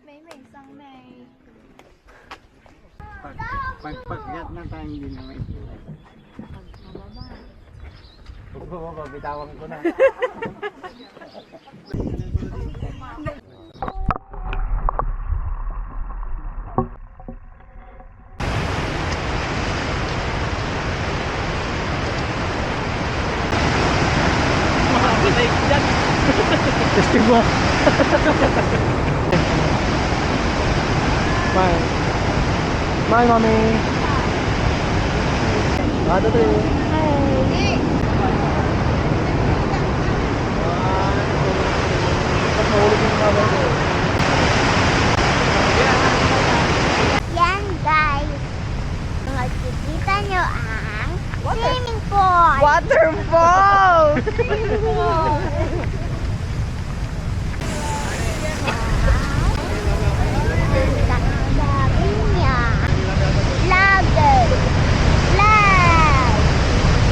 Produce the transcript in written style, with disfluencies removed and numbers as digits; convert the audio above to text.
Mấy mảnh xăng này. Pag-pag-gat na tayo hindi na may bitawan ko na. Testing mo. Bye. Bye, mommy. 1, 2, 3.